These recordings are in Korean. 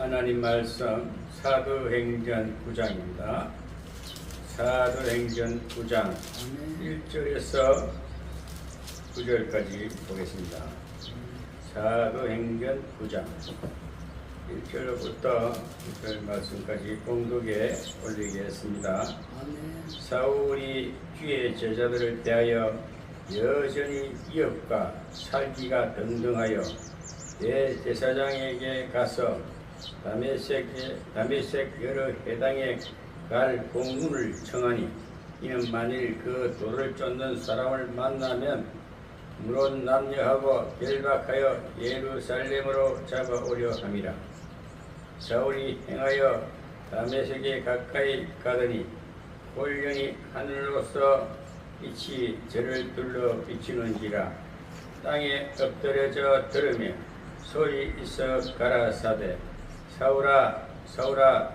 하나님 말씀 사도행전 9장입니다. 사도행전 9장 1절에서 9절까지 보겠습니다. 사도행전 9장 1절부터 9절 말씀까지 공독에 올리겠습니다. 사울이 주의 제자들을 대하여 여전히 위협과 살기가 등등하여 대제사장에게 가서 다메섹 여러 해당에 갈 공문을 청하니 이는 만일 그 돌을 쫓는 사람을 만나면 물론 남녀하고 결박하여 예루살렘으로 잡아오려 함이라. 사울이 행하여 다메섹에 가까이 가더니 홀령이 하늘로서 빛이 저를 둘러 비치는지라. 땅에 엎드려져 들으며 소리 있어 가라사대 사울아 사울아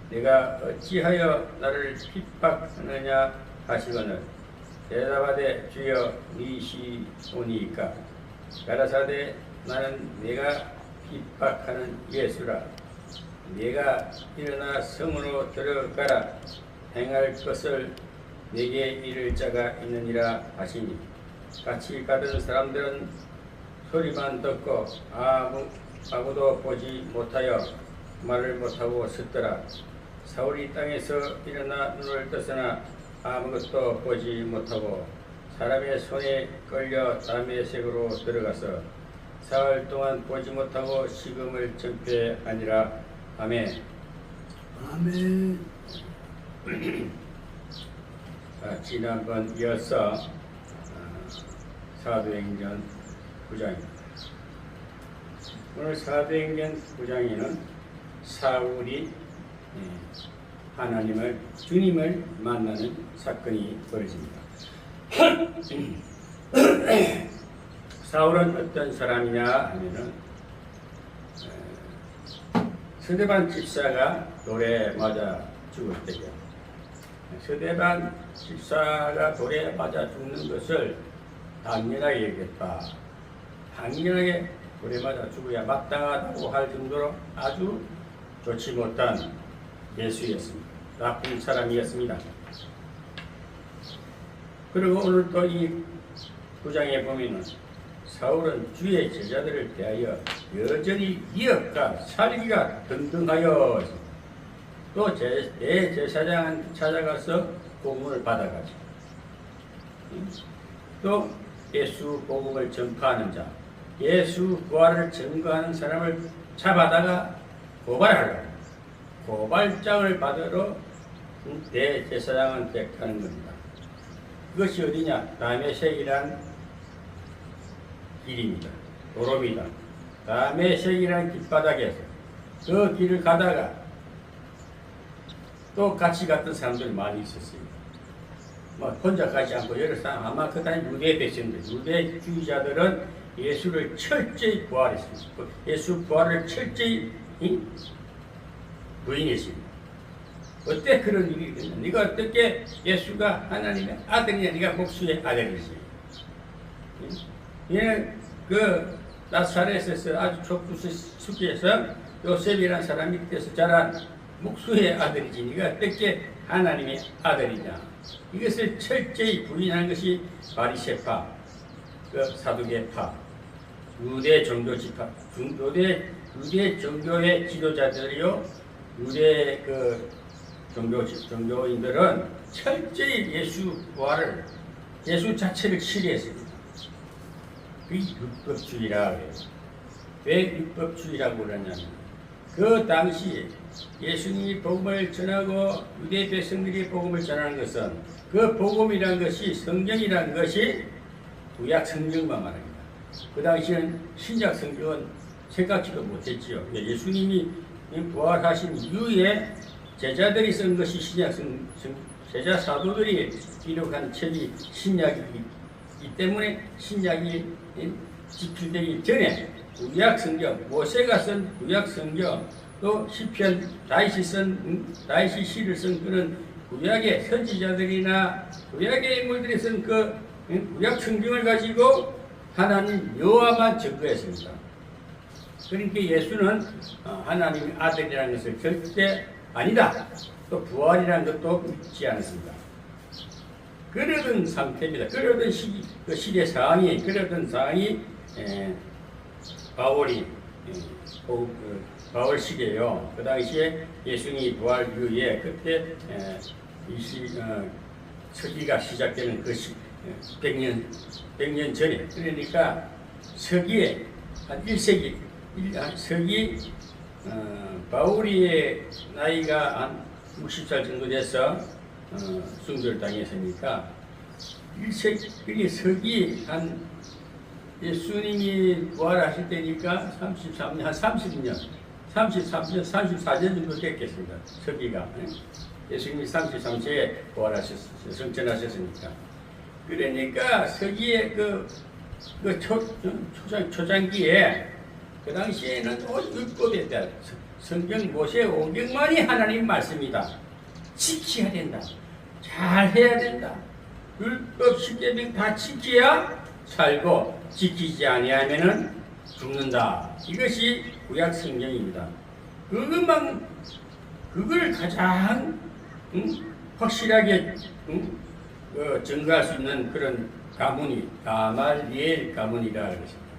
내가 어찌하여 나를 핍박하느냐 하시거늘 대답하되 주여 니시오니이까. 가라사대 나는 내가 핍박하는 예수라. 내가 일어나 성으로 들어가라. 행할 것을 내게 이를 자가 있느니라 하시니 같이 가던 사람들은 소리만 듣고 아무도 보지 못하여 말을 못하고 섰더라. 사울이 땅에서 일어나 눈을 떴으나 아무것도 보지 못하고 사람의 손에 끌려 다메섹으로 들어가서 사흘 동안 보지 못하고 식음을 전폐하니라. 아멘. 아멘. 지난번 이어서 사도행전 9장입니다. 오늘 사도행전 9장에는 사울이 주님을 만나는 사건이 벌어집니다. 사울은 어떤 사람이냐 하면은 스데반 집사가 돌에 맞아 죽을 때요. 스데반 집사가 돌에 맞아 죽는 것을 당연하게 여겼다. 당연하게 돌에 맞아 죽어야 마땅하다고 할 정도로 아주 좋지 못한 예수였습니다. 나쁜 사람이었습니다. 그리고 오늘 또 이 9장에 보면은 사울은 주의 제자들을 대하여 여전히 위협과 살기가 등등하여 또 대제사장한테 찾아가서 공문을 받아가지고 또 예수 복음을 전파하는 자, 예수 부활을 증거하는 사람을 잡아다가 고발하려고 고발장을 받으러 대제사장한테 가는 겁니다. 그것이 어디냐? 다메섹이란 길입니다. 도로입니다. 다메섹이란 길바닥에서 그 길을 가다가 또 같이 갔던 사람들이 많이 있었어요. 뭐 혼자 가지 않고 여러 사람, 아마 그 당시 유대 백성들, 유대주의자들은 예수를 철저히 부활했습니다. 예수 부활을 철저히 부인했습니다. 어때 그런 일이 있겠냐? 네가 어떻게 예수가 하나님의 아들이냐? 네가 목수의 아들이지. 얘는 그 나사렛에서 아주 족부숙에서 요셉이라는 사람이 밑에서 자란 목수의 아들이지. 네가 어떻게 하나님의 아들이냐? 이것을 철저히 부인하는 것이 바리새파, 그 사두개파, 유대 종교 지파, 유대 종교의 지도자들이요, 유대 그 종교인들은 철저히 예수 부활을, 예수 자체를 싫어했습니다. 그게 율법주의라고 해요. 왜 율법주의라고 그러냐면 그 당시 예수님이 복음을 전하고 유대 백성들이 복음을 전하는 것은 그 복음이라는 것이 성경이라는 것이 구약 성경만 말합니다. 그 당시에는 신약 성경은 생각지도 못했지요. 예수님이 부활하신 이후에 제자들이 쓴 것이 신약 제자 사도들이 기록한 책이 신약이기 때문에 신약이 집필되기 전에 구약 성경, 모세가 쓴 구약 성경, 또 시편 다윗이 시를 쓴 그런 구약의 선지자들이나 구약의 인물들이 쓴 그 구약 성경을 가지고 하나님 여호와만 증거했습니다. 그러니까 예수는 하나님의 아들이라는 것을 절대 아니다. 또 부활이라는 것도 믿지 않습니다. 그러던 상태입니다. 그러던 시대 상황이, 바울이, 바울 시대요. 그 당시에 예수님이 부활 이후에 그때 서기가 시작되는 그 100년 전에, 그러니까 서기에 한 1세기, 서기 바울의 나이가 한 60살 정도 돼서 순교를 당했으니까 1세기, 서기 한 예수님이 부활하실 때니까 33년, 한 34년 정도 됐겠습니다. 서기가. 예수님이 33세에 부활하셨어요. 성천하셨으니까. 그러니까 서기의 초장기에 그 당시에는 율법에 성경 모세 오경만이 하나님 말씀이다. 지켜야 된다. 잘 해야 된다. 율법 10계명 다 지켜야 살고 지키지 아니하면은 죽는다. 이것이 구약 성경입니다. 그걸 가장 확실하게 증거할 수 있는 그런 가문이 가말리엘 가문이라 그랬습니다.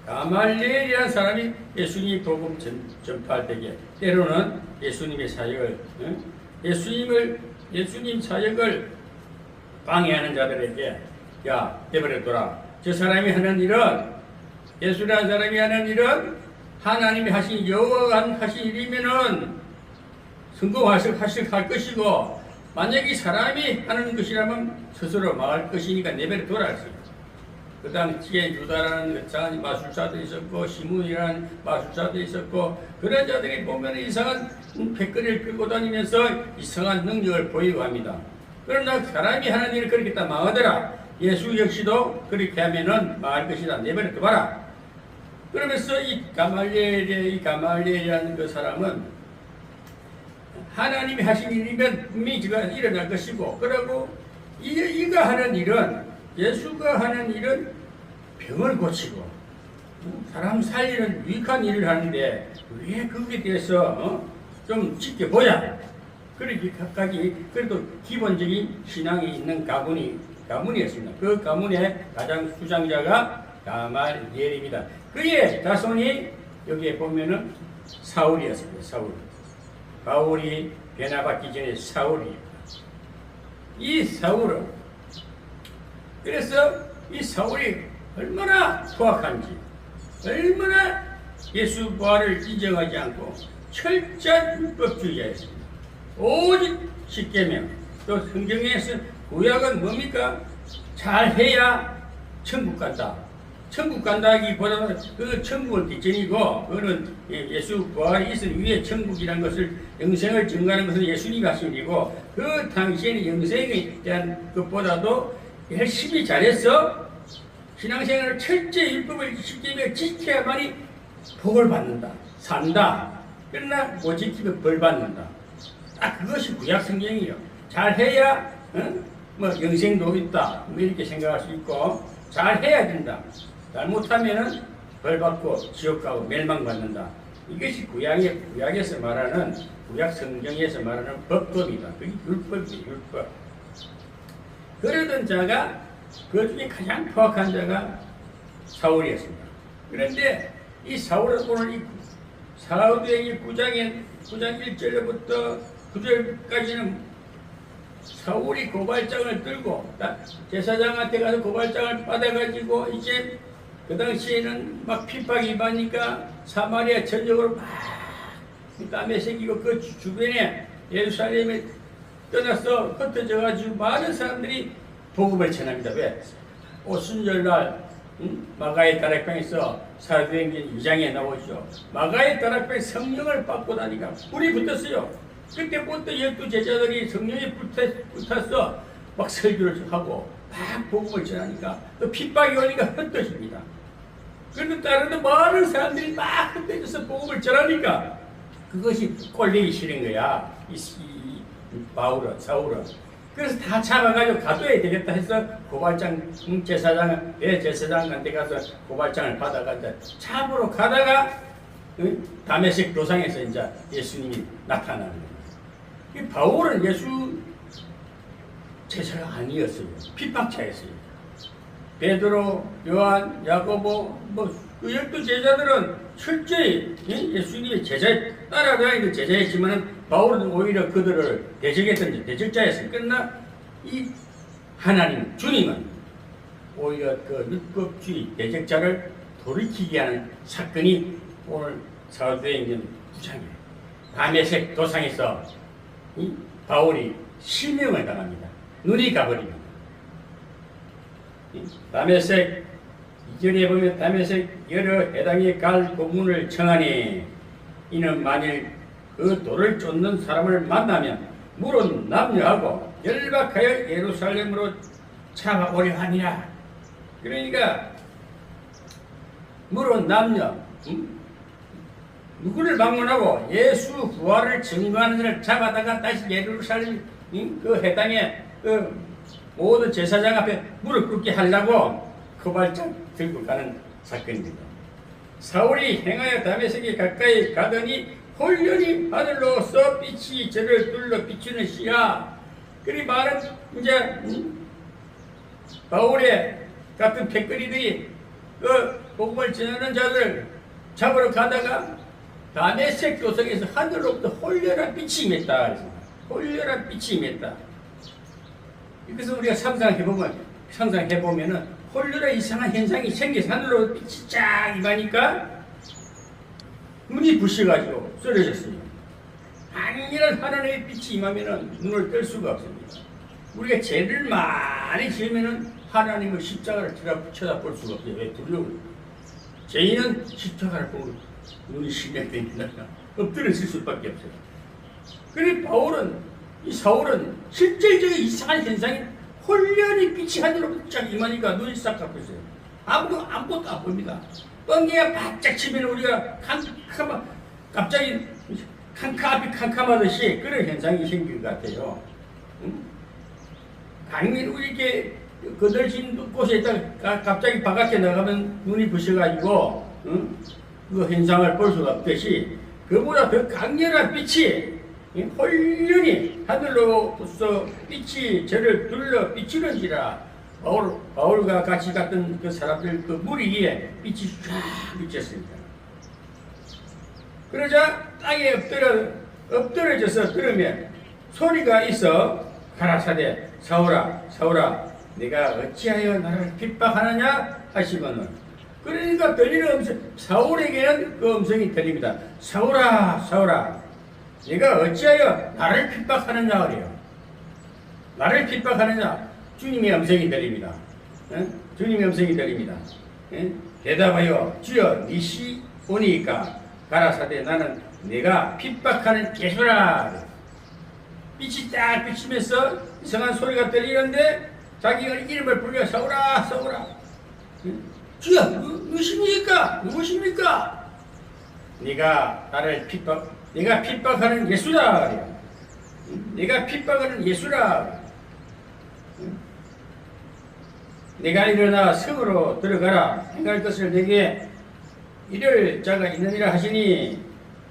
가말리엘이라는 사람이 예수님이 복음 전파할 때에 때로는 예수님의 사역을 예수님 사역을 방해하는 자들에게 야 내버려둬라. 저 사람이 하는 일은 예수라는 사람이 하는 일은 하나님이 하신 여호와가 하신 일이면은 성공하실 것이고 만약에 사람이 하는 것이라면 스스로 망할 것이니까 내버려둬라 했어요. 그 당시에 유다라는 마술사도 있었고 시므이라는 마술사도 있었고 그런 자들이 보면 이상한 백거리를 끌고 다니면서 이상한 능력을 보이고 합니다. 그러나 사람이 하는 일을 그렇게 다 망하더라. 예수 역시도 그렇게 하면은 망할 것이다. 내버려둬라. 그러면서 이 가말리엘이라는 그 사람은 하나님이 하신 일이면 분명히 지가 일어날 것이고, 그리고 이가 하는 일은, 예수가 하는 일은 병을 고치고 사람 살리는 유익한 일을 하는데 왜 거기에 대해서 좀 지켜보자. 그렇게 각각이 그래도 기본적인 신앙이 있는 가문이었습니다. 그 가문의 가장 수장자가 가말리엘입니다. 그의 자손이 여기에 보면은 사울이었습니다. 사울. 바울이 변화받기 전에 사울이. 이 사울은 그래서 이 사울이 얼마나 포악한지, 얼마나 예수 부활을 인정하지 않고 철저한 율법주의자였습니다. 오직 십계명, 또 성경에서 구약은 뭡니까? 잘해야 천국 간다. 천국 간다기보다는 그 천국은 뒷전이고, 그거는 예수 부활이 있은 위에 천국이라는 것을, 영생을 증거하는 것은 예수님이 하신 일이고, 그 당시에는 영생에 대한 것보다도 열심히 잘해서 신앙생활을 철저히 율법을 지키며 지켜야만이 복을 받는다. 산다. 그러나 못 지키면 벌 받는다. 그것이 구약 성경이에요. 잘해야 뭐 영생도 있다. 뭐 이렇게 생각할 수 있고, 잘해야 된다. 잘못하면은 벌 받고 지옥 가고 멸망받는다. 이것이 구약에서 말하는, 구약 성경에서 말하는 법도입니다. 그게 율법이에요. 율법. 그러던 자가, 그 중에 가장 포악한 자가 사울이었습니다. 그런데 이 사울은 오늘 이 사도행전 9장 1절부터 9절까지는 사울이 고발장을 들고 제사장한테 가서 고발장을 받아가지고 이제 그 당시에는 막 핍박이 많으니까 사마리아 전역으로 막 땀에 새기고 그 주변에 예루살렘에 떠나서 흩어져가지고 많은 사람들이 복음을 전합니다. 왜? 오순절날 마가의 다락방에서 사도행전 2장에 나오죠. 마가의 다락방에 성령을 받고 나니까 불이 붙었어요. 그때부터 12제자들이 성령에 붙어서 막 설교를 하고 막 복음을 전하니까 또 핍박이 오니까 흩어집니다. 그런데 다른 많은 사람들이 막 흩어져서 복음을 전하니까 그것이 꼴리기 싫은 거야. 바울은, 사울은. 그래서 다 잡아가지고 가둬야 되겠다 해서 고발장 제사장한테 가서 고발장을 받아간다. 참으로 가다가 다메섹 도상에서 이제 예수님이 나타나는 거예요. 이 바울은 예수 제자가 아니었어요. 핍박자였어요. 베드로, 요한, 야고보, 그 12제자들은 철저히 예수님의 제자에 따라다니는 제자였지만 바울은 오히려 그들을 대적했던 대적자였어요. 그러나 이 하나님, 주님은 오히려 그 율법주의 대적자를 돌이키게 하는 사건이 오늘 사도행전 9장이에요. 다메섹 도상에서 바울이 실명을 당합니다. 눈이 가버립니다. 다메섹 2절에 보면 다메섹 여러 해당에 갈 고문을 청하니 이는 만일 그 돌을 쫓는 사람을 만나면 물은 남녀하고 열박하여 예루살렘으로 잡아오려 하니라. 그러니까 물은 남녀 누구를 방문하고 예수 부활을 증거하는 자를 잡아다가 다시 예루살렘 그 해당에 그 모든 제사장 앞에 무릎 꿇게 하려고 거발장 들고 가는 사건입니다. 사울이 행하여 다메섹에 가까이 가더니 홀련히 하늘로서 빛이 저를 둘러 비추는 시야. 그리 말은 이제 바울의 같은 패거리들이 그 복음을 전하는 자들을 잡으러 가다가 다메섹 도성에서 하늘로부터 홀련한 빛이 임했다. 홀련한 빛이 임했다. 그래서 우리가 상상해보면은 홀련한 이상한 현상이 생겨서 하늘로 빛이 쫙 임하니까 눈이 부셔가지고 쓰러졌어요. 강렬한 하나님의 빛이 임하면은 눈을 뜰 수가 없습니다. 우리가 죄를 많이 지으면은 하나님을 십자가를 쳐다볼 수가 없어요. 왜? 두려워요. 죄인은 십자가를 보고 눈이 실명됩니다. 엎드려질 수밖에 없어요. 그래 이 사울은 실질적인 이상한 현상이 홀련히 빛이 하늘로부터 쫙 임하니까 눈이 싹 감고 있어요. 아무것도 안 보입니다. 뻥이야 바짝 치면 우리가 갑자기 앞이 캄캄하듯이 그런 현상이 생길 것 같아요. 강민 우리 이렇게 거들진 곳에 있다가 갑자기 바깥에 나가면 눈이 부셔가지고 그 현상을 볼 수가 없듯이 그보다 더 강렬한 빛이 홀련히 하늘로부터 빛이 저를 둘러 비추는지라. 바울과 같이 갔던 그 사람들 그 무리 위에 빛이 쫙 비쳤습니다. 그러자 땅에 엎드려져서 들으면 소리가 있어 가라사대 사울아 내가 어찌하여 나를 핍박하느냐 하시거늘. 그러니까 들리는 음성, 사울에게는 그 음성이 들립니다. 사울아 네가 어찌하여 나를 핍박하느냐 그래요. 나를 핍박하느냐. 주님의 음성이 들립니다. 주님의 음성이 들립니다. 대답하여 주여 니시 오니까 가라사대 나는 내가 핍박하는 예수라. 빛이 딱 비치면서 이상한 소리가 들리는데 자기가 이름을 불러 사울아 주여 누구십니까? 네가 핍박하는 예수라. 네가 핍박하는 예수라. 내가 일어나 성으로 들어가라. 행할 것을 내게 이럴 자가 있느니라 하시니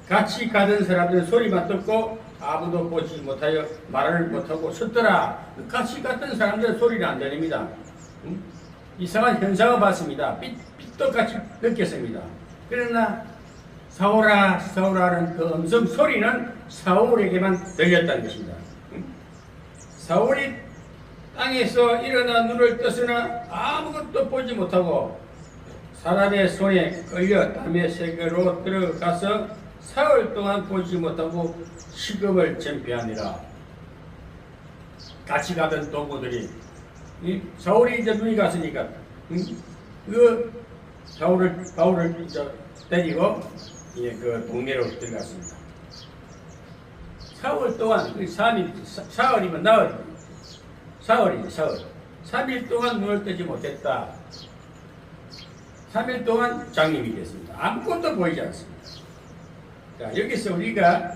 같이 가던 사람들은 소리만 듣고 아무도 보지 못하여 말을 못하고 섰더라. 같이 갔던 사람들은 소리를 안 들립니다. 이상한 현상을 봤습니다. 빛도 같이 느꼈습니다. 그러나 사울아라는 그 음성 소리는 사울에게만 들렸다는 것입니다. 사울이 땅에서 일어나 눈을 떴으나 아무것도 보지 못하고 사람의 손에 끌려 다메섹으로 들어가서 사흘 동안 보지 못하고 식음을 전폐하니라. 같이 가던 동무들이 사울이 이제 눈이 갔으니까 그 바울을 데리고 그 동네로 들어갔습니다. 사흘 동안 사흘이면 나흘. 사흘. 3일 동안 눈을 뜨지 못했다. 3일 동안 장님이 됐습니다. 아무것도 보이지 않습니다. 자, 여기서 우리가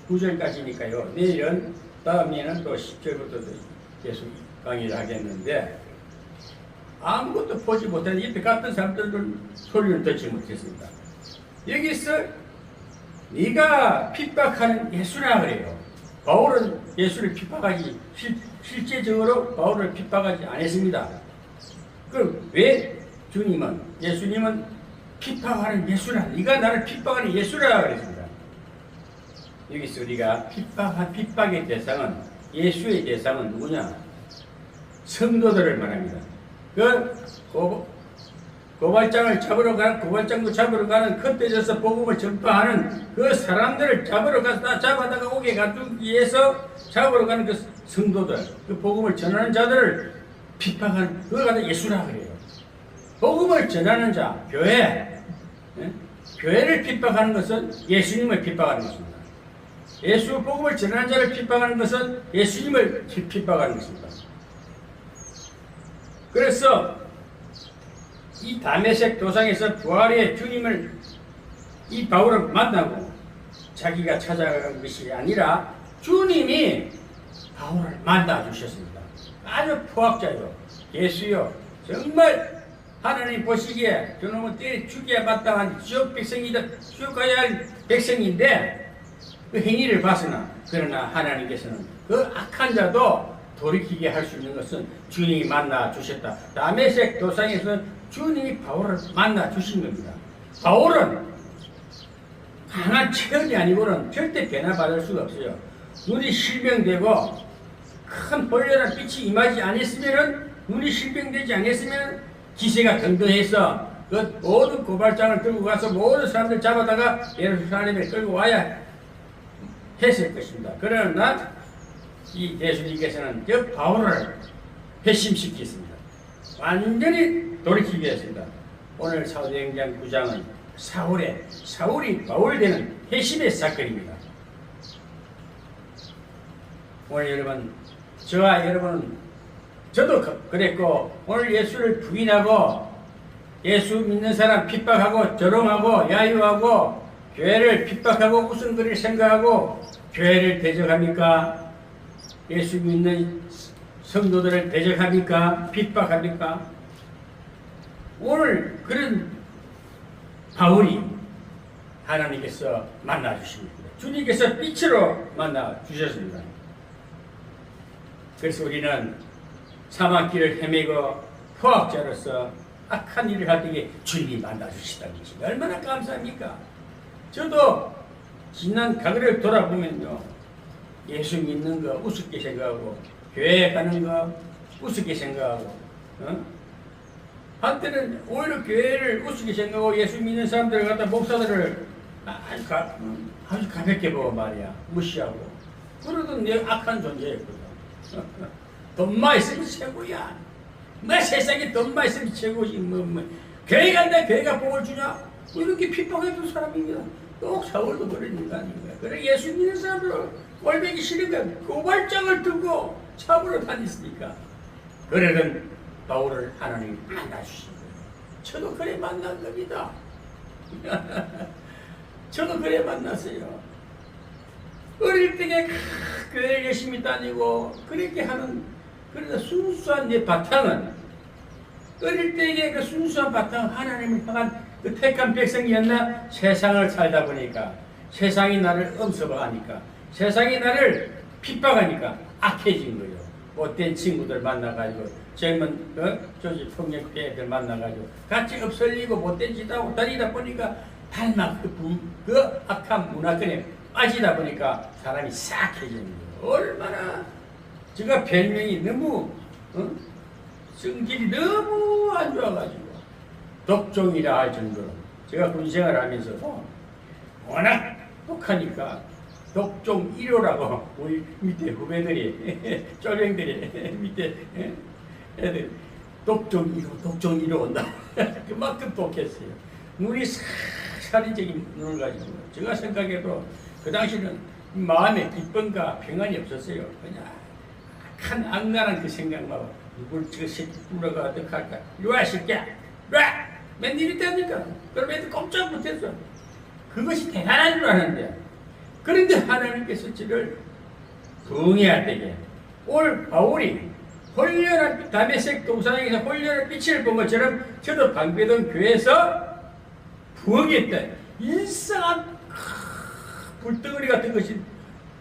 9절까지니까요. 내일은 다음에는 또 10절부터 계속 강의를 하겠는데 아무것도 보지 못하는 옆에 갔던 사람들은 소리를 듣지 못했습니다. 여기서 네가 핍박하는 예수라 그래요. 바울은 예수를 핍박하지 실제적으로 바울을 핍박하지 않았습니다. 그럼 왜 예수님은 핍박하는 예수라, 네가 나를 핍박하는 예수라 그랬습니다. 여기서 우리가 핍박의 대상은, 예수의 대상은 누구냐? 성도들을 말합니다. 고발장도 잡으러 가는 컷대져서 복음을 전파하는 그 사람들을 잡아다가 오게 가두기 위해서 잡으러 가는 그 성도들, 그 복음을 전하는 자들을 핍박하는, 그걸 갖다 예수라 그래요. 복음을 전하는 자, 교회를 핍박하는 것은 예수님을 핍박하는 것입니다. 예수 복음을 전하는 자를 핍박하는 것은 예수님을 핍박하는 것입니다. 그래서 이 다메섹 도상에서 부활의 주님을 이 바울을 만나고 자기가 찾아간 것이 아니라 주님이 바울을 만나 주셨습니다. 아주 포학자요, 예수요, 정말 하나님 보시기에 저놈은 때려 죽여야 마땅한 지옥 백성이다, 지옥 가야 할 백성인데 그 행위를 봤으나, 그러나 하나님께서는 그 악한 자도 돌이키게 할 수 있는 것은 주님이 만나 주셨다. 다메섹 도상에서 주님이 바울을 만나 주신 겁니다. 바울은 강한 체험이 아니고는 절대 변화받을 수가 없어요. 눈이 실명되고 큰 혼란한 빛이 임하지 않았으면, 눈이 실명되지 않았으면 기세가 등등해서 그 모든 고발장을 들고 가서 모든 사람들 잡아다가 예루살렘에 끌고 와야 했을 것입니다. 그러나 이 예수님께서는 저 바울을 회심시켰습니다. 완전히 돌이키게 했습니다. 오늘 사도행전 9장은 사울이 바울 되는 회심의 사건입니다. 오늘 여러분, 저와 여러분은, 저도 그랬고, 오늘 예수를 부인하고 예수 믿는 사람 핍박하고 조롱하고 야유하고 교회를 핍박하고 웃음거리를 생각하고 교회를 대적합니까? 예수 믿는 성도들을 대적합니까? 핍박합니까? 오늘 그런 바울이 하나님께서 만나 주십니다. 주님께서 빛으로 만나 주셨습니다. 그래서 우리는 사막길을 헤매고 포학자로서 악한 일을 할 때에 주님이 만나 주시다는 것이 얼마나 감사합니까? 저도 지난 과거를 돌아보면요, 예수 믿는 거 우습게 생각하고 교회 가는 거 우습게 생각하고, 한때는 오히려 교회를 우습게 생각하고 예수 믿는 사람들을 갖다 목사들을 아주 가볍게 보고 말이야, 무시하고 그러던 내 악한 존재였거든. 돈만 있으면 최고야. 뭐 세상에 돈만 있으면 최고지. 교회 간다, 교회가 복을 주냐? 이렇게 핍박해준 사람입니다. 또 사울도 그런 인간입니다. 그래 예수 믿는 사람들을 꼴보기 싫으니까 고발장을 들고 잡으러 다녔으니까. 그러던 바울을 하나님이 만나주신 거예요. 저도 그래 만난 겁니다. 저도 그래 만났어요. 어릴 때에 교회를 열심히 다니고 그렇게 하는, 그러나 순수한 내 바탕은, 어릴 때에 그 순수한 바탕은 하나님을 향한 그 택한 백성이었나? 세상을 살다 보니까, 세상이 나를 엄습하니까, 세상이 나를 핍박하니까 악해진 거예요. 못된 친구들 만나가지고, 젊은 조직 폭력배 애들 만나가지고 같이 엎설리고 못된 짓 하고 다니다 보니까 닮아 그 악한 문화권에 빠지다 보니까 사람이 싹해지는 거예요. 얼마나 제가 별명이 너무 성질이 너무 안 좋아가지고 독종이라 할 정도로, 제가 군생활을 하면서도 워낙 독하니까 독종 1호라고 우리 밑에 후배들이 쫄병들이 밑에 애들 독종 1호 독종 1호 온다. 그만큼 독했어요. 눈이 살인적인 눈을 가지고, 제가 생각해도 그 당시는 마음에 기쁨과 평안이 없었어요. 그냥 한 악랄한 그 생각만, 누굴 저 새끼 불러가 어떡할까? 이리와 새끼야! 이리와! 맨 일이 되니까 그럼 애들 꼼짝 못했어. 그것이 대단한 줄 아는데, 그런데 하나님께서 저를 부응해야 되게, 오늘 바울이 홀련한 다메섹 동산에서 홀련한 빛을 본 것처럼 저도 방배동 교회에서 부응했다. 이상한 불덩어리 같은 것이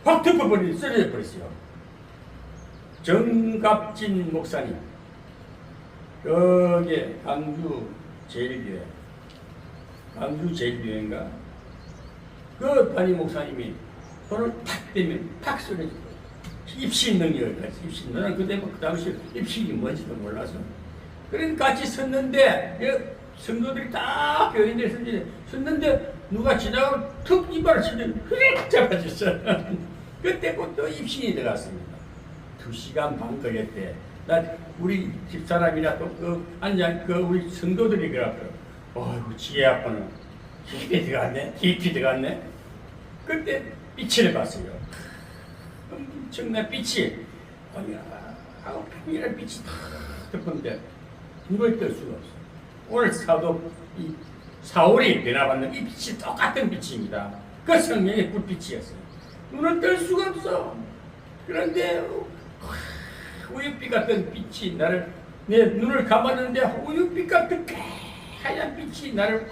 확 덮어버리고 쓰러져 버렸어요. 정갑진 목사님, 여기 강주 제일교회인가? 그 담임 목사님이 손을 탁 대면 탁 쓰러지고 입신 능력을 가지. 입신 능력. 그때 그 당시 입신이 뭔지도 몰라서. 그러니까 같이 섰는데 성도들이 다 교인들이 섰는데 누가 지나가면 툭 이발을 치면 흐릿 잡아줬어. 그때부터 입신이 들어갔습니다. 2시간 반 걸렸대. 나 우리 집사람이나 또 우리 성도들이 그러더라고요. 어이구 지혜 아빠는 깊이 들어갔네. 그때 빛을 봤어요. 엄청난 빛이 하고 평일에 빛이 다 덮는데 눈을 뜰 수가 없어. 오늘 사울이 변화받는 이 빛이 똑같은 빛입니다. 그 성령의 불빛이었어요. 눈을 뜰 수가 없어. 그런데 우윳빛 같은 빛이 내 눈을 감았는데 우윳빛 같은 하얀 빛이 나를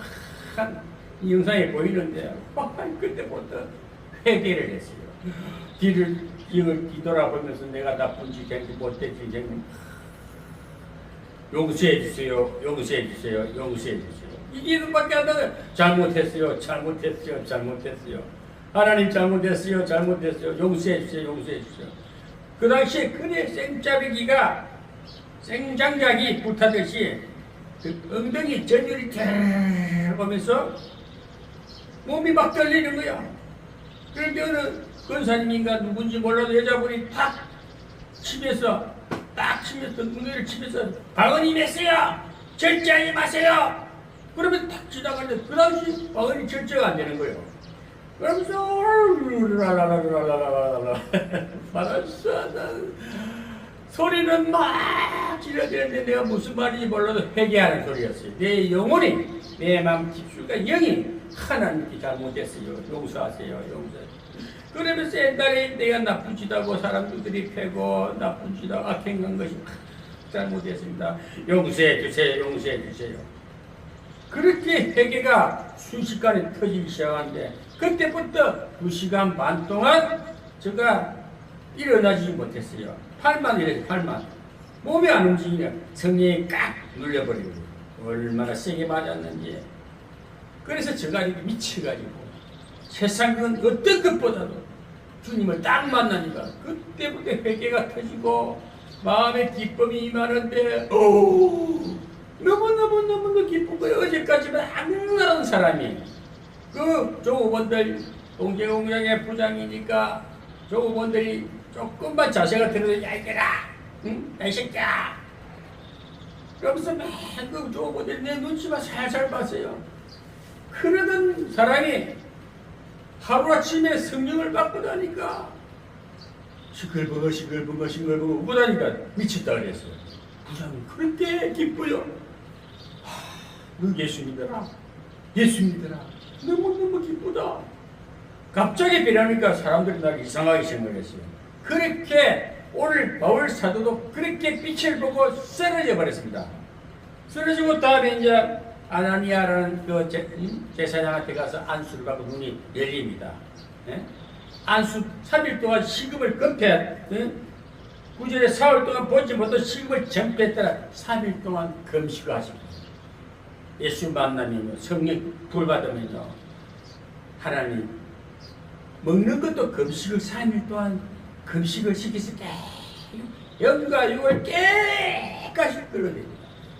이 영상에 보이는데 그때부터 회개를 했어요. 뒤를 뒤돌아보면서 내가 나쁜 짓 했지 못했지 용서해 주세요. 이게 이것밖에 안 나요. 잘못했어요. 하나님 잘못했어요. 용서해 주세요. 그 당시에 그네 생장작이 불타듯이 그 엉덩이 전율이 쫙 오면서 몸이 막 떨리는 거야. 그런데 어느 권사님인가 누군지 몰라도 여자분이 딱 치면서 엉덩이를 치면서 방언이 맺어요. 절제하지 마세요. 그러면 탁 지나가는데 그 당시 방언이 절제가 안 되는 거예요. 그러면서 소리는 막 지르는데 내가 무슨 말인지 몰라도 회개하는 소리였어요. 내 영혼이, 내 마음 깊숙이 영이 하나님께 잘못했어요. 용서하세요. 그러면서 옛날에 내가 나쁜 짓 하고 사람들이 패고 나쁜 짓 하고 악행한 것이 잘못했습니다. 용서해 주세요. 그렇게 회개가 순식간에 터지기 시작하는데 그때부터 2시간 반 동안 제가 일어나지 못했어요. 팔만. 몸이 안 움직이냐. 성령이 깍 눌려버리고 얼마나 세게 맞았는지. 그래서 제가 이렇게 미쳐가지고 세상은 어떤 것보다도 주님을 딱 만나니까 그때부터 회개가 터지고 마음에 기쁨이 임하는데 너무 기쁜 거예요. 어제까지만 악랄한 사람이 그 조원들 동계공장의 부장이니까 조원들이 조금만 자세가 들어도 야 이거라 야 이 새끼야 그러면서 그 조원들이 내 눈치만 살살 봤어요. 그러던 사람이 하루아침에 성령을 받고 나니까 시끌벅어 웃고 나니까 미쳤다 그랬어요. 부장님 그렇게 기뻐요. 너 예수 믿어라. 너무 기쁘다. 갑자기 변하니까 사람들이 나를 이상하게 생각했어요. 그렇게 오늘 바울 사도도 그렇게 빛을 보고 쓰러져 버렸습니다. 쓰러지고 다음에 이제 아나니아라는 그 제사장한테 가서 안수를 받고 눈이 열립니다. 안수 3일 동안 식음을 금패, 9절에 4월 동안 보지 못한 식음을 전폐했더라. 3일 동안 금식을 하십니다. 예수 만나면요, 성령 불받으면요, 하나님 먹는 것도 금식을 3일 동안 금식을 시키서 영과 육을 깨끗이 끌어냅니다.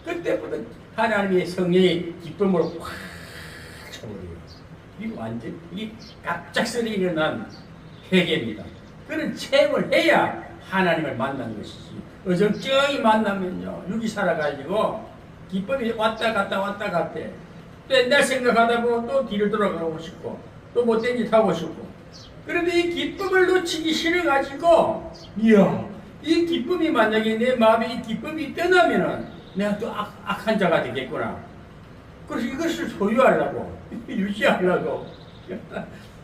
그때부터 하나님의 성령의 기쁨으로 확 쳐버려요. 이게 갑작스레 일어난 회개입니다. 그런 체험을 해야 하나님을 만난 것이지. 어정쩡히 만나면요, 육이 살아가지고 기쁨이 왔다 갔다. 또 옛날 생각하다 보면 또 뒤를 돌아가고 싶고, 또 못된 짓 하고 싶고. 그런데 이 기쁨을 놓치기 싫어가지고, 이 기쁨이 만약에 내 마음에 이 기쁨이 떠나면은 내가 또 악한 자가 되겠구나. 그래서 이것을 소유하려고, 유지하려고.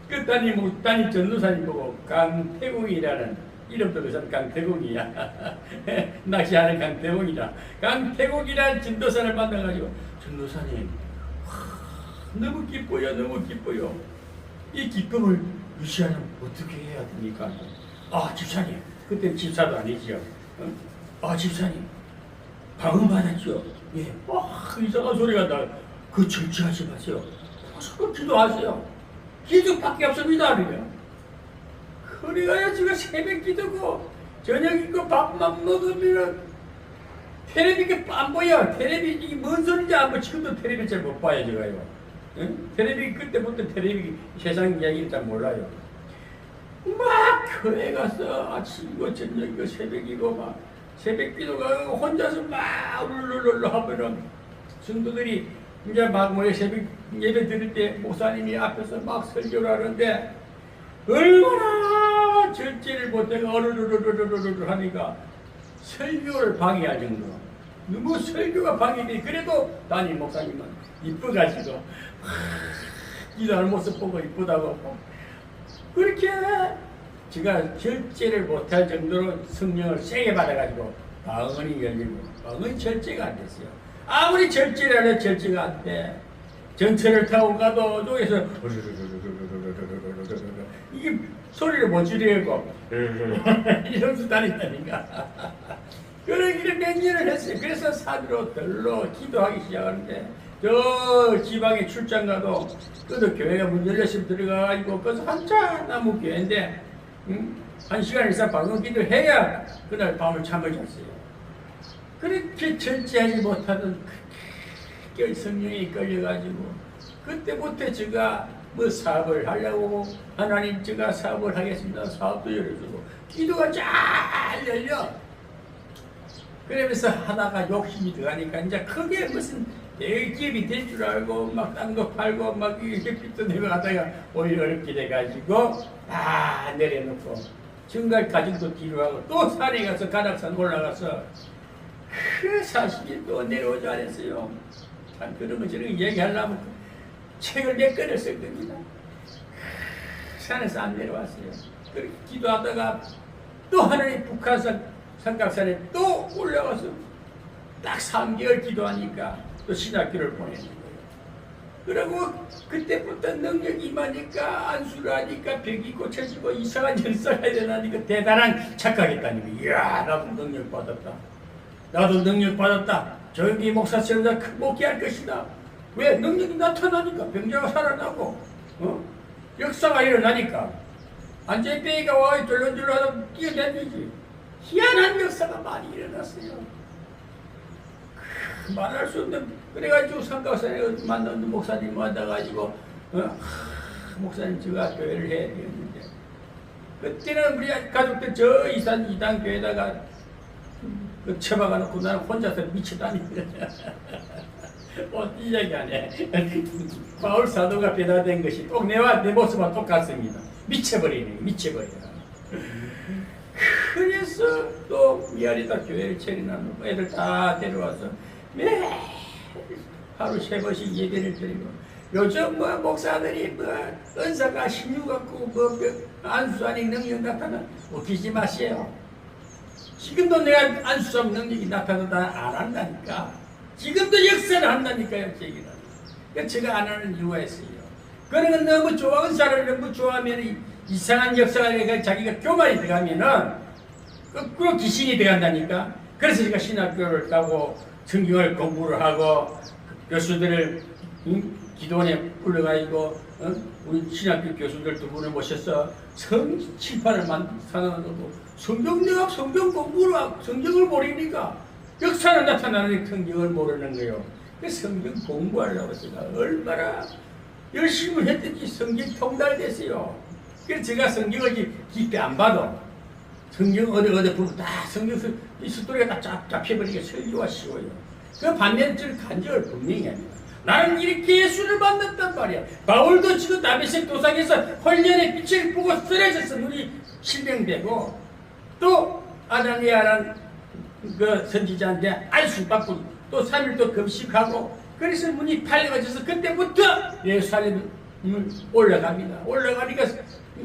그 담임 전도사님 보고 강태공이라는 이름도 그 사람 강태공이야. 낚시하는 강태공이다. 강태공이라는 전도사를 만나가지고 전도사님 너무 기뻐요. 너무 기뻐요. 이 기쁨을 유지하려면 어떻게 해야 됩니까? 아, 집사님. 그때 집사도 아니지요. 아, 집사님. 방언 받았죠? 예. 이상한 소리가 나. 그 절제하지 마세요. 서로 기도하세요. 기도밖에 없습니다. 그래야 지금 새벽 기도고 저녁 있고 밥만 먹으면 텔레비가 안 보여. 텔레비 이게 뭔 소리인지 안 보여. 지금도 텔레비 잘 못 봐요, 제가요. 응? 텔레비 그때부터 텔레비 세상 이야기를 잘 몰라요. 막 교회 가서 아침이고 저녁이고 새벽이고 막 새벽 기도가 혼자서 막 울룰룰루 하면은 성도들이 이제 막 모여 새벽 예배 드릴 때 목사님이 앞에서 막 설교를 하는데 얼마나 절제를 못해가 어르르르르르르 하니까 설교를 방해할 정도로 너무 설교가 방해돼. 그래도 담임 목사님은 이뻐가지고 기도하는 모습 보고 이쁘다고 그렇게 제가 절제를 못할 정도로 성령을 세게 받아가지고 방언이 열리고 방언 절제가 안 됐어요. 아무리 절제를 해도 절제가 안 돼. 전철을 타고 가도 쪽에서 이게 소리를 못 줄이고 이러면서 다닌다니까. 그러기를 몇 년을 했어요. 그래서 산으로 들러 기도하기 시작하는데 저 지방에 출장 가도 그도 교회가 문 열렸으면 들어가가지고 그래서 한참 남은 교회인데 한 시간 이상 방언 기도해야 그날 밤을 잠을 잤어요. 그렇게 절제하지 못하던 그 성령이 끌려가지고 그때부터 제가 뭐 사업을 하려고 하나님 제가 사업을 하겠습니다. 사업도 열어주고 기도가 잘 열려. 그러면서 하다가 욕심이 들어가니까 이제 크게 무슨 대기업이 될 줄 알고 막 딴 거 팔고 막 이렇게 빚도 내고 하다가 오히려 어렵게 돼가지고 다 내려놓고 정말 가정도 뒤로 하고 또 산에 가서 가락산 올라가서 그 사실이 또 내려오지 않았어요. 참 그런 거 저런 거 얘기하려면 책을 몇 권을 쓸 겁니다. 산에서 안 내려왔어요. 그렇게 기도하다가 또 하나님 북한산 삼각산에 또 올라가서 딱 3개월 기도하니까 또 신학교를 보내는 거예요. 그리고 그때부터 능력이 임하니까 안수를 하니까 벽이 고쳐지고 이상한 역사가 일어나니까 대단한 착각했다니까. 이야, 나도 능력 받았다. 나도 능력 받았다. 저기 목사처럼 나 큰 목회할 것이다. 왜? 능력이 나타나니까 병자가 살아나고 역사가 일어나니까 안전뱅이가 와 쫄렁쫄렁 하다 뛰어다니지. 희한한 역사가 많이 일어났어요. 말할 수 없는. 그래가지고 삼각산에 만난 목사님 만나가지고 목사님 제가 교회를 해야 되는데 그때는 우리 가족들 저 이단 교회에다가 그 처박아 놓고 나는 혼자서 미쳐다니거든. 이야기 안 해. 바울 사도가 변화된 것이 꼭 내와 내 모습과 똑같습니다. 미쳐버리네. 미쳐버려. 그래서 또 미아리다 교회를 차려놓고 애들 다 데려와서 매일 하루 3번씩 예배를 드리고 요즘 뭐 목사들이 뭐 은사가 신유 갖고 뭐 안수하니 능력 나타나 웃기지 마세요. 지금도 내가 안수하면 능력이 나타나도 안 한다니까. 지금도 역사를 한다니까요. 제기는. 그러니까 제가 안 하는 이유가 있어요. 그런 건 너무 좋아. 은사를 너무 좋아하면 이상한 역사가 되니까 자기가 교만이 들어가면은 거꾸로 귀신이 들어간다니까. 그래서 제가 신학교를 가고 성경을 공부를 하고 교수들을 기도원에 불러가지고 우리 신학교 교수들 2분을 모셔서 칠판을 만들어놓고 성경 공부를 하고 성경을 모르니까 역사는 나타나는 성경을 모르는 거예요. 그래서 성경 공부하려고 제가 얼마나 열심히 했든지 성경 통달됐어요. 그래서 제가 성경을 깊게 안 봐도 성경 어디 보면 다 성경 이 스토리가 다 잡혀버리게 설교가 쉬워요. 그 반면에 간절을 분명히 합니다. 나는 이렇게 예수를 만났단 말이야. 바울도 지금 다메섹 도상에서 헐년의 빛을 보고 쓰러져서 눈이 실명되고 또 아나니아라는 그 선지자한테 안수 받고 또 3일 또 금식하고 그래서 문이 팔려가져서 그때부터 예루살렘을 올라갑니다. 올라가니까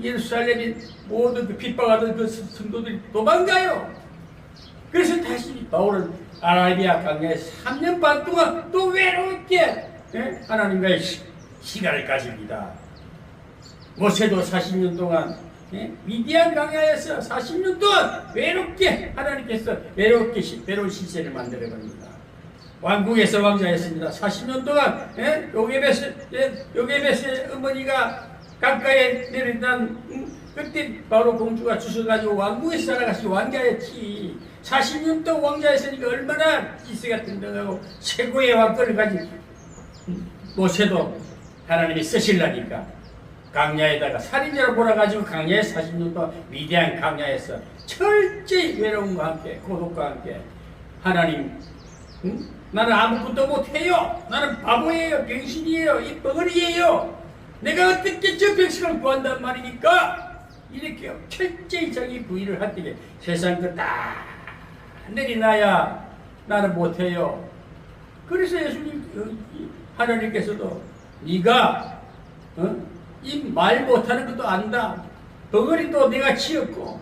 예루살렘이 모든 그 핍박하던 그 성도들이 도망가요. 그래서 다시 바울은 아라비아 강야에 3년 반 동안 또 외롭게 하나님과의 시간을 가집니다. 모세도 40년 동안 미디안 강야에서 40년 동안 외롭게 하나님께서 외로운 시세를 만들어 겁니다. 왕궁에서 왕자였습니다. 40년 동안 요게벳의 어머니가 강가에 내린단 그때 바로 공주가 주셔가지고 왕궁에서 살아가시 왕자였지. 40년 동안 왕자였으니까 얼마나 기세가 등등하고 최고의 왕권을 가진 모세도 하나님이 쓰시려니까 강야에다가 살인자로 몰아가지고 강야에 40년 동안 미디안 강야에서 철저히 외로움과 함께 고독과 함께 하나님 나는 아무것도 못해요. 나는 바보예요. 병신이에요. 이 벙어리예요. 내가 어떻게 저 백성을 구한단 말이니까 이렇게 철저히 자기 부인을 한때 세상 거 다 내리놔야 나는 못해요. 그래서 예수님 하나님께서도 네가 이 말 못하는 것도 안다. 벙어리도 내가 지었고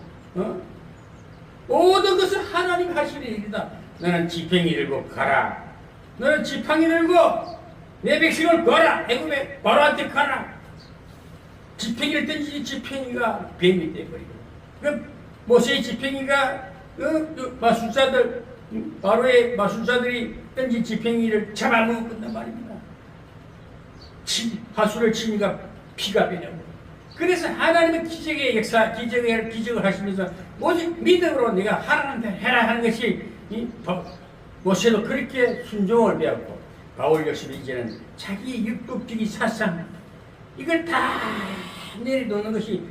모든 것은 하나님 하시는 일이다. 너는 지팡이 들고 가라. 너는 지팡이 들고 내 백성을 거라. 애굽에 바로한테 가라. 지팡이를 던지니 지팡이가 뱀이 되어버리고 그 모세의 지팡이가 마술사들 바로의 마술사들이 던진 지팡이를 잡아먹었단 말입니다. 하수를 치니까 피가 빼냐고. 그래서 하나님은 기적의 역사, 기적을 하시면서 오직 믿음으로 내가 하나님한테 해라 하는 것이 모세도 그렇게 순종을 배웠고 바울 역시도 이제는 자기 율법주의 사상 이걸 다 내려놓는 것이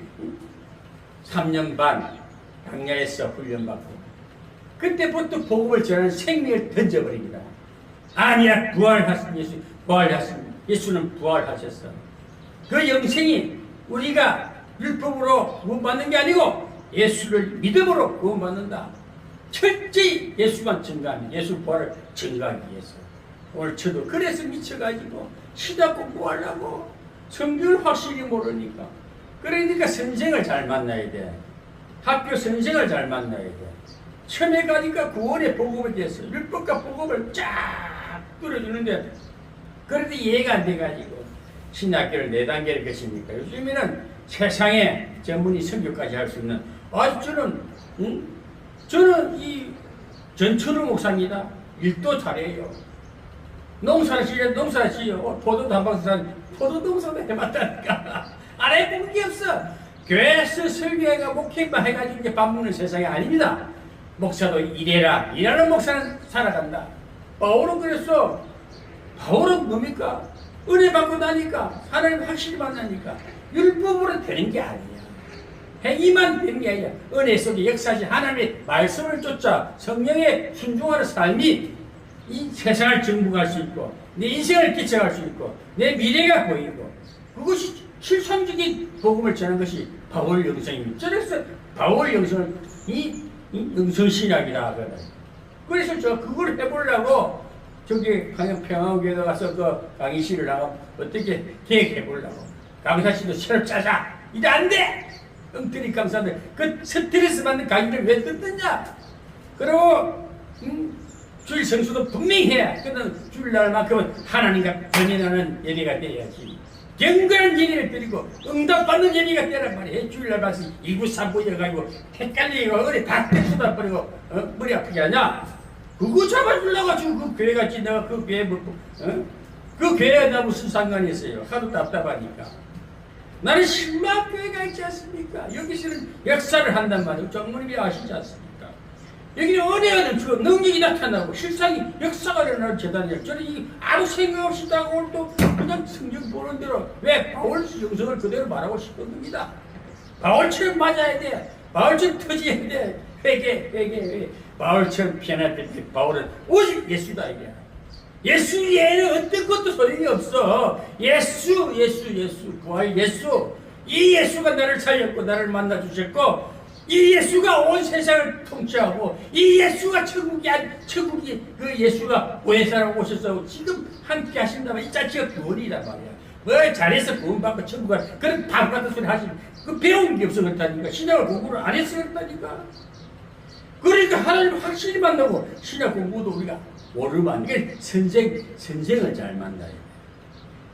3년 반 강야에서 훈련받고 그때부터 복음을 전하는 생명을 던져버립니다. 아니야, 부활하신 예수는 부활하셨어. 그 영생이 우리가 율법으로 구원받는 게 아니고 예수를 믿음으로 구원받는다. 철저히 예수만 증거하면 예수 부활을 증거하기 위해서 오늘 저도 그래서 미쳐가지고 시다 공부하려고 성경을 확실히 모르니까 그러니까 선생을 잘 만나야 돼. 학교 선생을 잘 만나야 돼. 처음에 가니까 구원의 복음에 대해서 율법과 복음을 쫙 뚫어주는데 그래도 이해가 안 돼가지고 신학교를 4단계를 거십니까? 요즘에는 세상에 전문의 선교까지 할 수 있는 저는 이 전천후 목사입니다. 일도 잘해요. 농사를 지어요. 포도 단방산 포도 농사도 해봤다니까. 안 해본 게 없어. 교회에서 설교회가 목회만 해가지고 이제 밥 먹는 세상이 아닙니다. 목사도 일해라. 일하는 목사는 살아간다. 바울은 그랬어. 바울은 뭡니까? 은혜 받고 나니까 하나님 확실히 만나니까 율법으로 되는 게 아니야. 행위만 되는 게 아니야. 은혜 속에 역사하신 하나님의 말씀을 쫓아 성령에 순종하는 삶이 이 세상을 정복할 수 있고 내 인생을 개척할 수 있고 내 미래가 보이고 그것이 실상적인 복음을 전하는 것이 바울 영성입니다. 그래서 바울 영성은 이 영성신학이라 하거든. 그래서 저 그걸 해보려고 저기 평화교회에 가서 그 강의실을 하고 어떻게 계획해보려고 강사씨도 새로 짜자. 이래 안 돼! 엉터리 강사들 그 스트레스 받는 강의를 왜 듣느냐? 그리고 주일 성수도 분명히 해야. 그는 주일날만큼은 하나님과 견인하는 예배가 되어야지. 경건한 예배를 드리고 응답받는 예배가 되란 말이에요. 주일날 가서 293부여가지고 헷갈리고 어디 다 떼쏟아버리고 머리 아프게 하냐? 그거 잡아주려고 지금 그 교회 갔지. 내가 그 교회 그 교회에 나 무슨 상관이 있어요. 하도 답답하니까. 나는 신학교회가 있지 않습니까? 여기서는 역사를 한단 말이에요. 정문님이 아시지 않습니까? 여기는 은혜가 넘치고 능력이 나타나고 실상이 역사가 일어나는 재단이에요. 저는 아무 생각 없이 다고 또 그냥 성경 보는 대로 왜 바울 영성을 그대로 말하고 싶은 겁니다. 바울처럼 맞아야 돼. 바울처럼 터져야 돼. 회개. 바울처럼 피어날 때 바울은 오직 예수다 이게. 예수 외에는 어떤 것도 소용이 없어. 예수 부활 예수. 이 예수가 나를 살렸고 나를 만나 주셨고 이 예수가 온 세상을 통치하고 이 예수가 천국이 그 예수가 보혜사라고 오셔서 지금 함께 하신다면 이 자체가 구원이란 말이야. 뭐 잘해서 구원받고 천국 가 그런 바보 같은 소리 하시면 그 배운 게 없어 그렇다니까. 신약을 공부를 안 해서 그렇다니까. 그러니까 하나님 확실히 만나고 신약 공부도 우리가 모르면 이게 선생을 잘 만나요.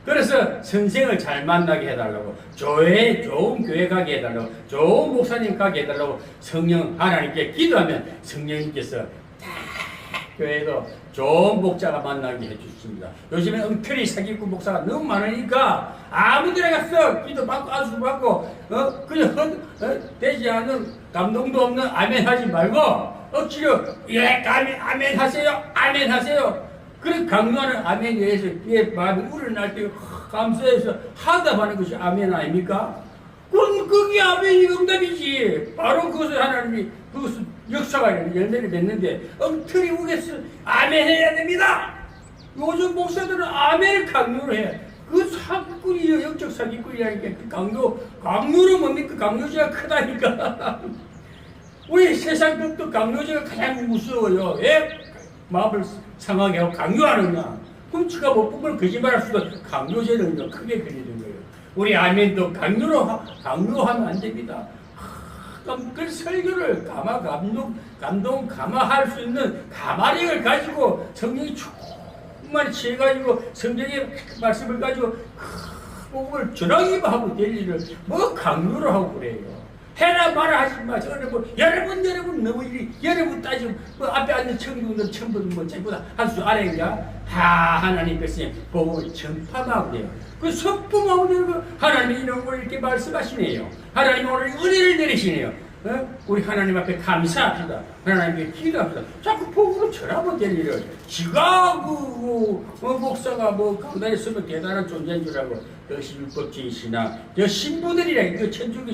그래서 선생을 잘 만나게 해달라고, 좋은 교회 가게 해달라고, 좋은 목사님 가게 해달라고 성령 하나님께 기도하면 성령님께서 다 교회도 좋은 목자가 만나게 해주십니다. 요즘에 엉터리 사기꾼 목사가 너무 많으니까 아무 데나 가서 기도 받고 안수 받고 그냥 되지 않은 감동도 없는 아멘 하지 말고 억지로 아멘 하세요, 아멘 하세요. 그런 강요하는 아멘에 의해서 그의 마음이 우러날 때 감사해서 하답하는 것이 아멘 아닙니까? 그건 그게 아멘이 응답이지. 바로 그것을 하나님이 그것을 역사가 열매를 맺는데 엉터리 우겨서 아멘 해야 됩니다. 요즘 목사들은 아멘을 강요를 해. 그 사기꾼이요, 영적 사기꾼이라니까. 그 강요로 뭡니까? 강요죄가 크다니까. 우리 세상 것도 강요죄가 가장 무서워요. 왜 마음을 상하게 하고 강요하느냐? 훔치가 못 보면 거짓말할 수도 강요죄는 크게 그리는 거예요. 우리 아멘도 강요하면 안 됩니다. 그 설교를 감동 감화할 수 있는 감화력을 가지고 성령이 충만히 취해가지고 성경의 말씀을 가지고 복음을 전하기만 될 일을 뭐 강요를 하고 그래요. 해라 말아 하지 마. 여러분 너무 여러분 따지고 앞에 앉는 청중들 전부 전부 다 한 수 아래인가? 다 하나님 백성의 복음을 전파하고 돼요. 그 선포하고 되는 거 하나님이 오늘 이렇게 말씀하시네요. 하나님이 오늘 은혜를 내리시네요. 우리 하나님 앞에 감사합시다. 하나님께 기도합시다. 자꾸 복음을 전하고 될 일을 지가 목사가 강단에 서면 대단한 존재인 줄 알고 역시 율법주의시나 저 신부들이라 그 천주교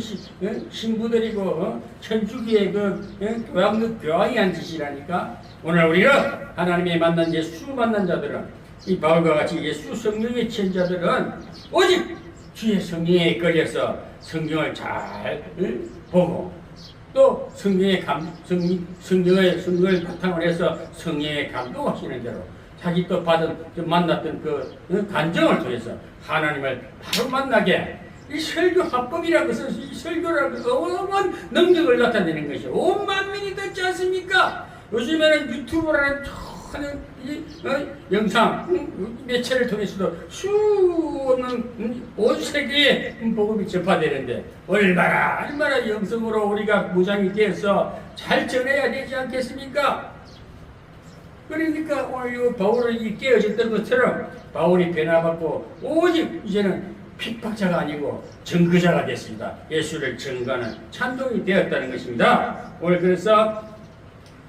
신부들이고 천주교의 교황이 한 짓이라니까. 오늘 우리는 하나님의 예수 만난 자들은 이 바울과 같이 예수 성령의 친자들은 오직 주의 성령에 끌려서 성경을 잘 보고 또 성령을 바탕으로 해서 성령의 감동하시는 대로 자기 또 만났던 그 간정을 통해서 하나님을 바로 만나게 이 설교 합법이라는 것은 이 설교라는 것은 어마어마한 능력을 나타내는 것이요. 온 만민이 듣지 않습니까? 요즘에는 유튜브라는 영상 매체를 통해서도 수없는 온 세계에 복음이 전파되는데 얼마나 영성으로 우리가 무장이 되어서 잘 전해야 되지 않겠습니까? 그러니까 오늘 바울이 깨어졌던 것처럼 바울이 변화받고 오직 이제는 핍박자가 아니고 증거자가 됐습니다. 예수를 증거하는 찬송이 되었다는 것입니다. 오늘 그래서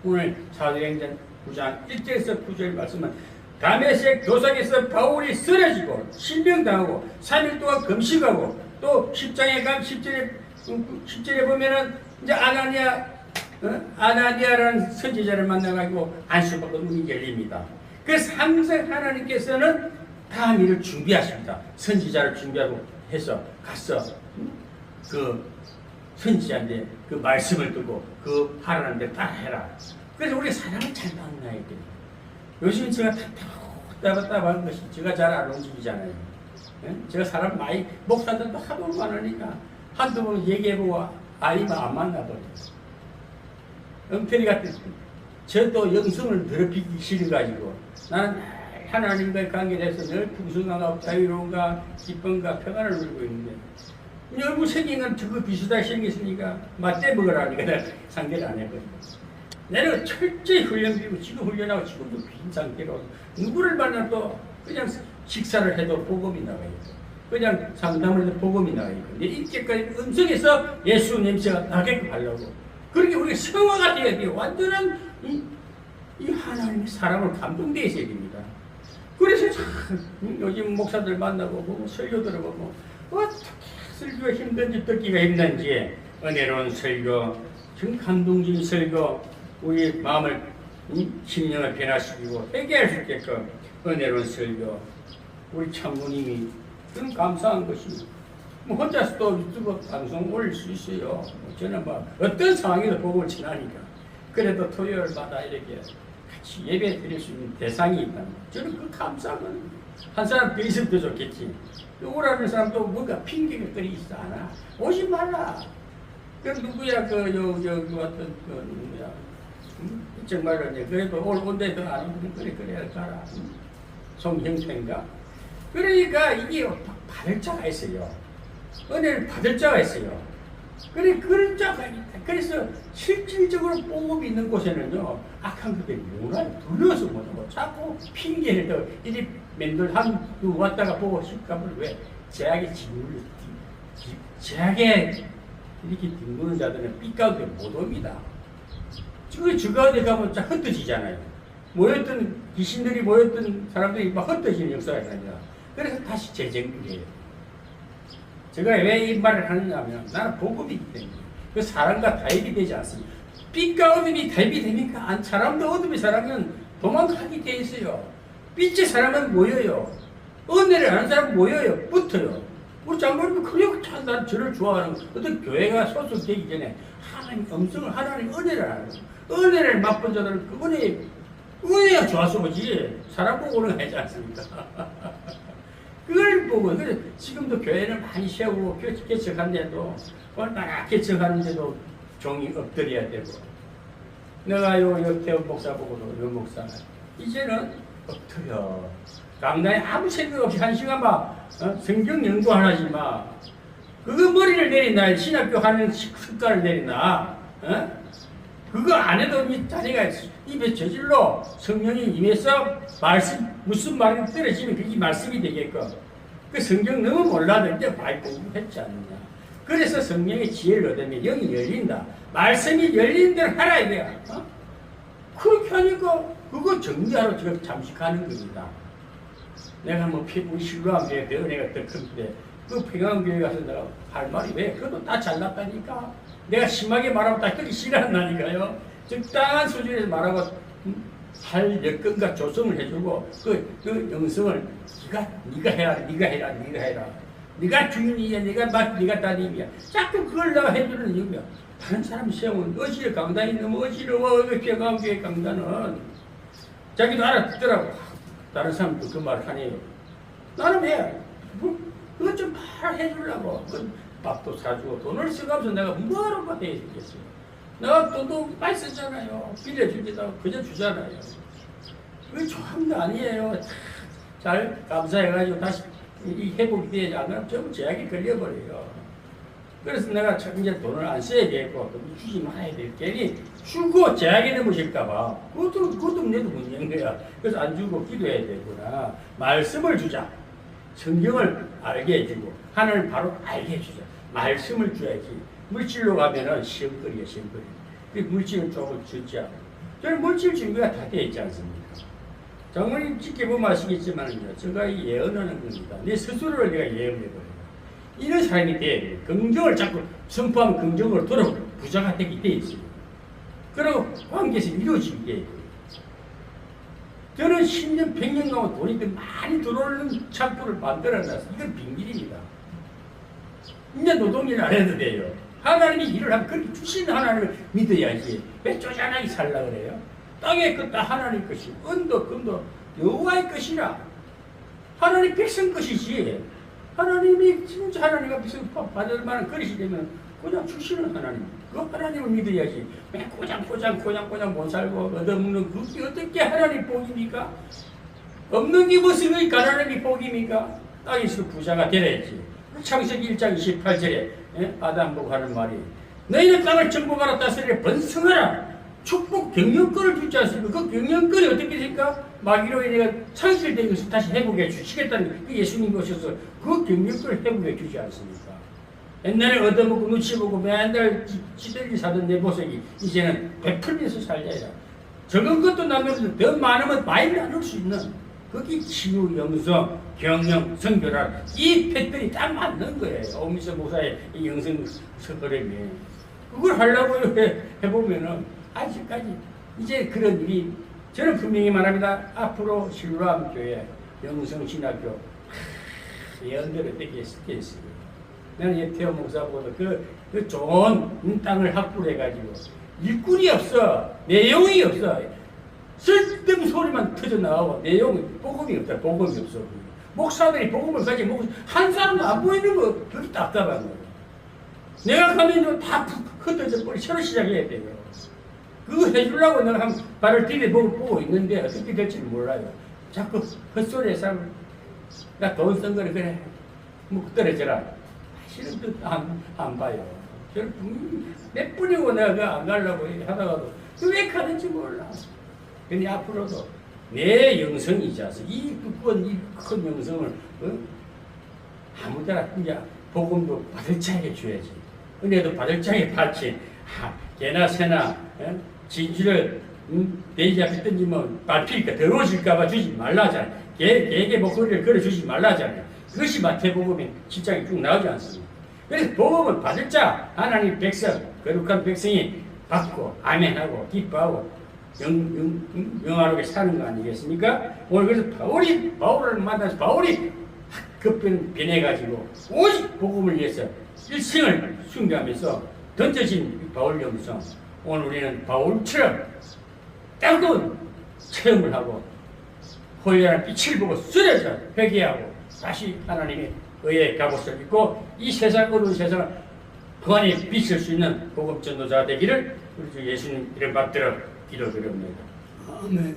오늘 사도행전 9장 1절에서 9절 말씀은 다메섹 도상에서 바울이 쓰러지고 신병당하고 3일 동안 금식하고 또 10장에 가면 10절에 보면은 이제 아나니아라는 선지자를 만나가지고 안수받고 문이 열립니다. 그래서 항상 하나님께서는 다음 일을 준비하십니다. 선지자를 준비하고 해서 가서 그 선지자인데 그 말씀을 듣고 그 하라는 데 따라해라. 그래서 우리 사람을 잘 만나야 돼요. 요즘 제가 답답한 것이 제가 잘 안 움직이잖아요. 제가 사람 많이 목사들도 하도 많으니까 한두 번 얘기해보고 아니면 안 만나버려요. 엉터리 같은 저도 영성을 더럽히기 싫어가지고 나는 하나님과의 관계에서 늘 풍성하고 자유로운가 기쁨과 평안을 누리고 있는데 여러분 생긴 건 저거 비슷하게 생겼으니까 맞대 먹으라니까 내가 상대를 안 했거든요. 내가 철저히 훈련비고 지금 훈련하고 지금도 빈 상태로 누구를 만나도 그냥 식사를 해도 복음이 나와요. 그냥 상담을 해도 복음이 나와요. 내 이때까지 음성에서 예수 냄새가 나게끔 하려고. 그렇게 우리가 성화가 되어야 돼요. 완전한 이 하나님의 사람을 감동되어야 됩니다. 그래서 참 요즘 목사들 만나고 보고 설교 들어보고 어떻게 설교가 힘든지 듣기가 힘든지 은혜로운 설교, 정 감동적인 설교 우리 마음을 심령을 변화시키고 회개할 수 있게끔 은혜로운 설교 우리 참모님이 그런 감사한 것입니다. 뭐 혼자서도 유튜브 방송 올릴 수 있어요. 저는 어떤 상황에도 복음을 전하니까. 그래도 토요일마다 이렇게 같이 예배 드릴 수 있는 대상이 있다면 저는 그 감사하거든요. 한 사람 더 있으면 더 좋겠지. 오라는 사람도 뭔가 핑계가 끓이 있어 하나. 오지 말라. 그 누구야 왔던 누구야. 정말로 그래도 온데도 안 오면 그래 가라. 송형태인가. 그러니까 이게 받을 자가 있어요. 은혜를 받을 자가 있어요. 그래, 그런 자가 있다. 그래서 실질적으로 복음이 있는 곳에는요, 악한 것들이 문화에 불려서 못하고 자꾸 핑계를 더 이리 맨들 한 왔다가 보고 싶가면 왜? 제약에 제약에 이렇게 뒹구는 자들은 삐까게 못 옵니다. 그 주가운데 가면 자 흩어지잖아요. 모였던 귀신들이 모였던 사람들이 막 흩어지는 역사가 있습니다. 그래서 다시 재정비해요. 제가 왜 이 말을 하느냐 하면 나는 복음이기 때문에 그 사람과 타협이 되지 않습니다. 빛과 어둠이 타협이 되니까 사람도 어둠의 사람은 도망가게 돼 있어요. 빛의 사람은 모여요. 은혜를 아는 사람은 모여요. 붙어요. 우리 장로님은 그냥 참 나는 저를 좋아하는 어떤 교회가 소속되기 전에 하나님 음성을 하나님 은혜를 알아요. 은혜를 맛본 자들은 그 은혜가 좋아서 오지 사람 보고 오는 거 하지 않습니까? 그걸 보고 그래서 지금도 교회를 많이 세우고 개척하는데도 얼마나 개척하는데도 종이 엎드려야 되고 내가 요 태원 목사 보고도 요 목사 이제는 엎드려 강단에 아무 생각 없이 한 시간 막 성경 연구 하나지 마 그거 머리를 내린다 신학교 하는 습관을 내린다 그거 안 해도 이 자네가 입에 저질러 성령이 임해서 말씀 무슨 말이 떨어지면 그게 말씀이 되게끔 그 성경 너무 몰라도 이제 많이 공부했지 않느냐. 그래서 성령의 지혜를 얻으면 영이 열린다. 말씀이 열린 대로 하라 이거야. 그렇게 하니까 그거 정리하러 지금 잠시 가는 겁니다. 내가 뭐 우리 신로암교회 배은혜가 더 큰데 그 평양교회 가서 내가 할 말이 왜? 그것도 다 잘났다니까. 내가 심하게 말하면 다 그렇게 싫어한다니까요. 적당한 수준에서 말하고 할 여건과 조성을 해주고 그 영성을 네가 해라. 네가 주인이야. 네가 따님이야. 자꾸 그걸 내가 해주는 이유야. 다른 사람 세우면 어지러 강단이 너무 어지러워. 평양교회 강단은 자기도 알아듣더라고. 다른 사람도 그 말을 하네요. 나는 왜? 그것 좀 해주려고. 밥도 사주고 돈을 쓰면서 내가 뭐하러 받아야 되겠어요. 내가 돈도 많이 쓰잖아요. 빌려주기도 하고 그저 주잖아요. 그게 좋은 거 아니에요. 잘 감사해가지고 다시 이 회복이 되지 않으면 전부 제약이 걸려버려요. 그래서 내가 이제 돈을 안 써야 되고 주지 말아야 될 괜히 주고 제약이 넘으실까봐 그것도 내도 문제인 거야. 그래서 안 주고 기도해야 되구나. 말씀을 주자. 성경을 알게 해주고 하나님 바로 알게 해주자. 말씀을 줘야지. 물질로 가면은 시험거리야, 시험거리. 그 물질은 조금 주지 않고. 저는 물질 준비가 다 되어 있지 않습니까? 장모님 지켜보면 아시겠지만요. 제가 예언하는 겁니다. 내 스스로를 내가 예언해버려요. 이런 사람이 돼야 돼요. 긍정을 자꾸 선포하면 긍정으로 돌아오고 부자가 되게 돼 있어요. 그리고 관계에서 이루어지게 돼요. 저는 10년, 100년 동안 돈이 많이 들어오는 창구를 만들어놨어요. 이건 비밀입니다. 이제 노동일 안 해도 돼요. 하나님이 일을 하면 그렇게 주신 하나님을 믿어야지. 왜 쪼잔하게 살라 그래요? 땅의 것 다 하나님 것이, 은도 금도 여호와의 것이라. 하나님 백성 것이지. 하나님이 진짜 하나님 앞에서 받을 만한 그릇이 되면 그냥 주시는 하나님. 그 하나님을 믿어야지. 왜 고장 못 살고 얻어먹는 그게 어떻게 하나님 복입니까? 없는 게 무슨 하나님이 복입니까? 땅에서 부자가 되어야지. 창세기 1장 28절에 아담 보고 하는 말이 너희는 땅을 정복하라 다스리라 번성하라 축복 경영권을 주지 않습니까? 그 경영권이 어떻게 됩니까? 마귀로 인해 창실된 것을 다시 회복해 주시겠다는 그 예수님 오셔서 그 경영권을 회복해 주지 않습니까? 옛날에 얻어먹고 눈치 보고 맨날 지들이 사던 내 모습이 이제는 베풀면서 살자야. 적은 것도 나누면서 더 많으면 많이 나눌 수 있는 그게 치유, 영성, 경영, 성교란 이 패턴이 딱 맞는 거예요. 오미서 목사의 이 영성 서거림이 그걸 하려고 해보면은 아직까지 이제 그런 일이 저는 분명히 말합니다. 앞으로 신로암 교회, 영성신학교 예언대로 되게 했어요. 나는 예태원 목사보다 그 좋은 땅을 확보를 해가지고 일꾼이 없어, 내용이 없어. 쓸데없는 소리만 터져나오고 내용이 복음이 없다. 복음이 없어. 목사들이 복음을 가지고 한 사람도 안 보이는 거 그게 답답한 거예요. 내가 가면 다 흩어져 버리 새로 시작해야 돼요. 그거 해주려고 내가 한 발을 디뎌보고 있는데 어떻게 될지는 몰라요. 자꾸 헛소리에 사람을 나 돈 쓴 거를 그래 뭐 떨어져라 실은 또안 봐요. 몇 분이고 내가 안 가려고 하다가도 왜 가는지 몰라. 근데 앞으로도 내 영성이자서 이 두꺼운 이 큰 영성을 아무데나 그냥 복음도 받을 자에게 줘야지. 은혜도 받을 자에게 받지. 개나 새나 진주를 돼지 앞에 던지면 밟히니까 더러워질까봐 주지 말라잖아. 개에게 목걸이를 걸어주지 말라잖아. 그것이 마태복음의 7장에 쭉 나오지 않습니까? 그래서 복음을 받을 자 하나님 백성 거룩한 백성이 받고 아멘하고 기뻐하고 영화롭게 사는 거 아니겠습니까? 오늘 그래서 바울을 만나서 바울이 급변 변해가지고 오직 복음을 위해서 일생을 숭배하면서 던져진 바울 영성. 오늘 우리는 바울처럼 따가운 체험을 하고 호연한 빛을 보고 쓰러져 회개하고 다시 하나님의 의의 갑옷을 입고 이 세상 어두운 세상을 그 안에 비칠 수 있는 복음 전도자가 되기를 우리 주 예수님 이름 받들어 기도드립니다. 아멘.